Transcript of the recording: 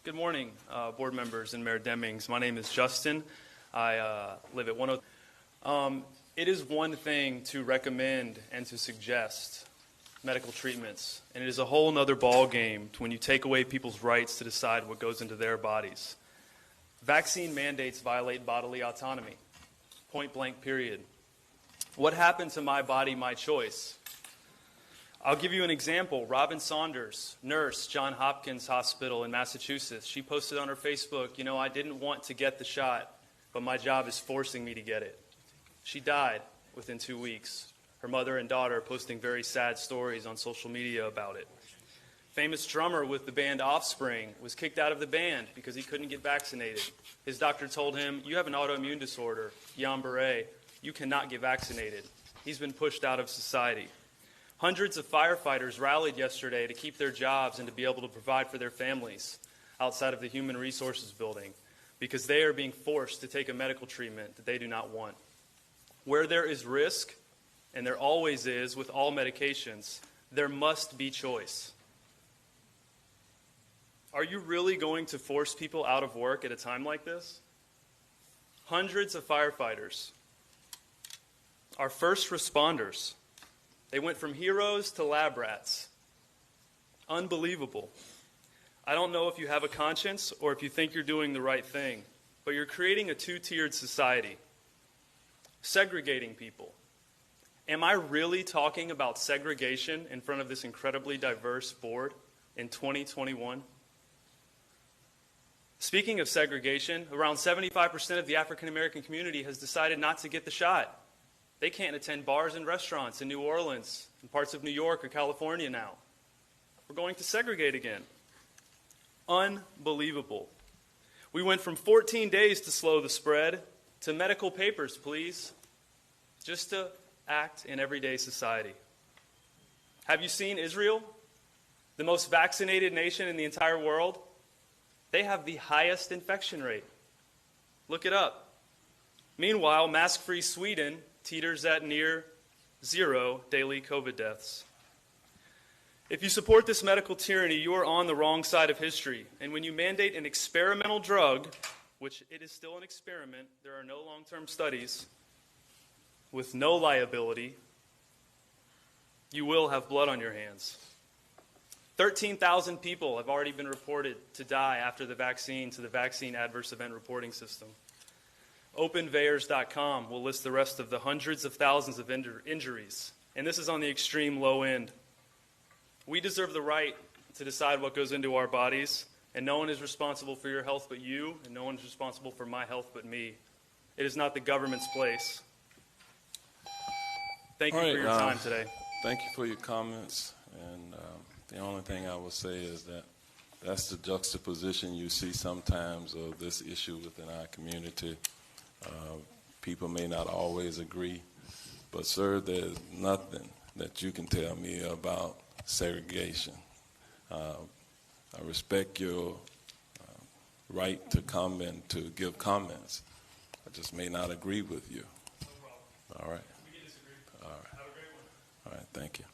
Good morning, board members and Mayor Demings. My name is Justin. I live at 103. It is one thing to recommend and to suggest medical treatments, and it is a whole nother ball game when you take away people's rights to decide what goes into their bodies. Vaccine mandates violate bodily autonomy. Point blank, period. What happened to my body, my choice? I'll give you an example. Robin Saunders, nurse, Johns Hopkins Hospital in Massachusetts, she posted on her Facebook, I didn't want to get the shot, but my job is forcing me to get it. She died within 2 weeks. Her mother and daughter posting very sad stories on social media about it. Famous drummer with the band Offspring was kicked out of the band because he couldn't get vaccinated. His doctor told him, you have an autoimmune disorder, Guillain-Barré, you cannot get vaccinated. He's been pushed out of society. Hundreds of firefighters rallied yesterday to keep their jobs and to be able to provide for their families outside of the Human Resources building because they are being forced to take a medical treatment that they do not want. Where there is risk, and there always is with all medications, there must be choice. Are you really going to force people out of work at a time like this? Hundreds of firefighters, our first responders, they went from heroes to lab rats. Unbelievable. I don't know if you have a conscience or if you think you're doing the right thing, but you're creating a two-tiered society, segregating people. Am I really talking about segregation in front of this incredibly diverse board in 2021? Speaking of segregation, around 75% of the African American community has decided not to get the shot. They can't attend bars and restaurants in New Orleans, in parts of New York or California now. We're going to segregate again. Unbelievable. We went from 14 days to slow the spread to medical papers, please, just to act in everyday society. Have you seen Israel? The most vaccinated nation in the entire world? They have the highest infection rate. Look it up. Meanwhile, mask-free Sweden teeters at near zero daily COVID deaths. If you support this medical tyranny, you are on the wrong side of history. And when you mandate an experimental drug, which it is still an experiment, there are no long-term studies, with no liability, you will have blood on your hands. 13,000 people have already been reported to die after the vaccine to the Vaccine Adverse Event Reporting System. OpenVayers.com will list the rest of the hundreds of thousands of injuries, and this is on the extreme low end. We deserve the right to decide what goes into our bodies, and no one is responsible for your health but you, and no one is responsible for my health but me. It is not the government's place. Thank you for your time today. Thank you for your comments, and the only thing I will say is that that's the juxtaposition you see sometimes of this issue within our community. People may not always agree, but sir, there's nothing that you can tell me about segregation. I respect your right to come and to give comments. I just may not agree with you. No problem. All right. We can disagree. All right. Have a great one. All right. Thank you.